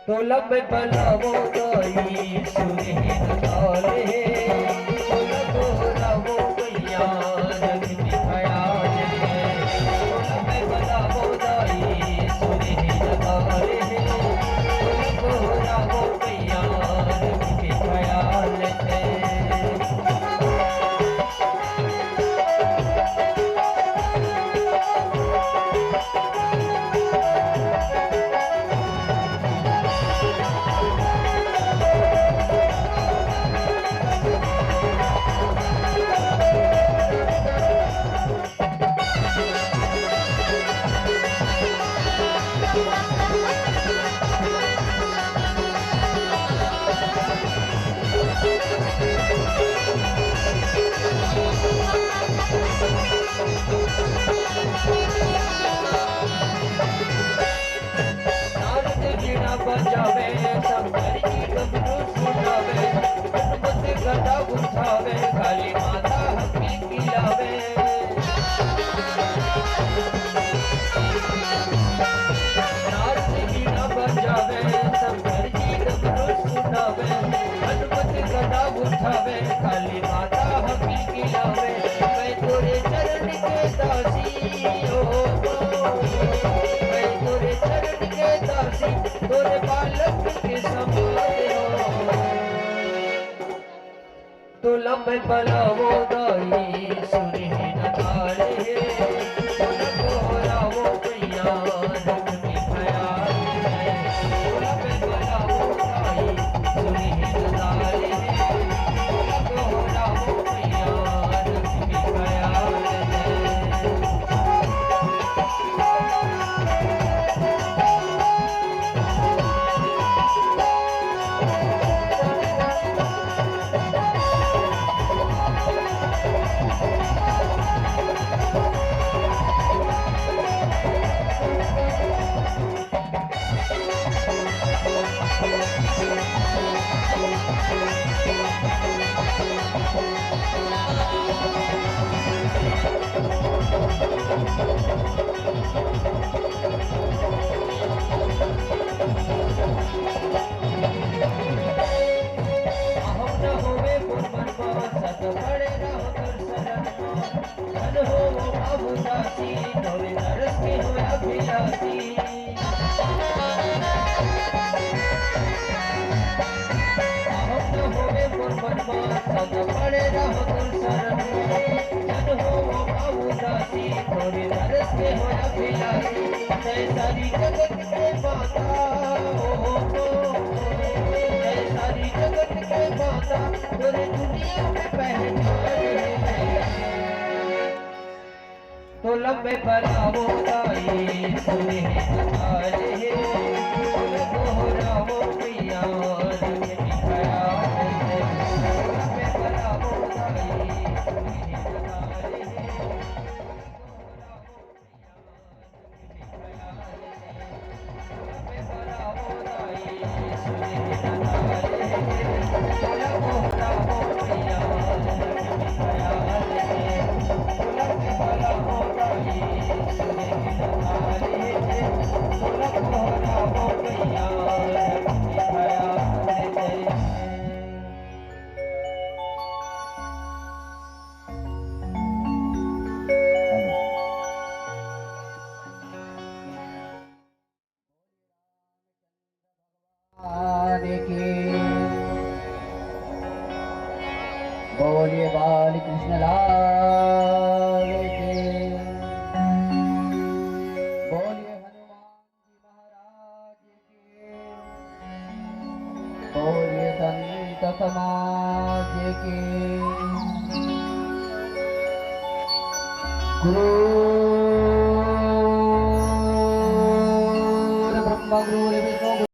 तो लंबे पलावो गई सुरहीन काले तो लगो रावो भैया रंग ख्याल है तो लंबे पलावो गई सुरहीन काले तो लगो रावो भैया रंग ख्याल है। बजावे शंकर जी गबरू सुनावे हनुमत गदा उठावे काली माता हकी खिलावे नारद वीणा बजावे शंकर जी गबरू सुनावे हनुमत गदा उठावे काली माता हकी खिलावे मैं तोरे चरण के दासी हो मैं तोरे चरण के दासी तोरे बालक के समान हो तो लंबे पलावो दाई सुरहीन काले तो लगो रावो भैया रंग में ख्याल है तो लंबे पलावो दाई सुरहीन काले तो लगो रावो भैया रंग में ख्याल है। पड़े रहो तुम शरण जन हो वो बाबू दासी थोड़ी दरस के हो अभिलाषी जय सारी जगत के माता जय सारी जगत के माता पूरे दुनिया में पहचान है तो लंबे पलावो दाई सुरहीन काले तो लगो रावो भैया रंग में ख्याल है लंबे पलावो दाई सुरहीन काले तो लगो रावो भैया रंग में ख्याल है तो लंबे पलावो दाई सुरहीन काले तो लगो रावो भैया रंग में ख्याल है। बोलिए बाल कृष्ण लाल के बोलिए हनुमान जी महाराज के बोलिए संत समाज के गुरु ब्रह्मा गुरु विष्णु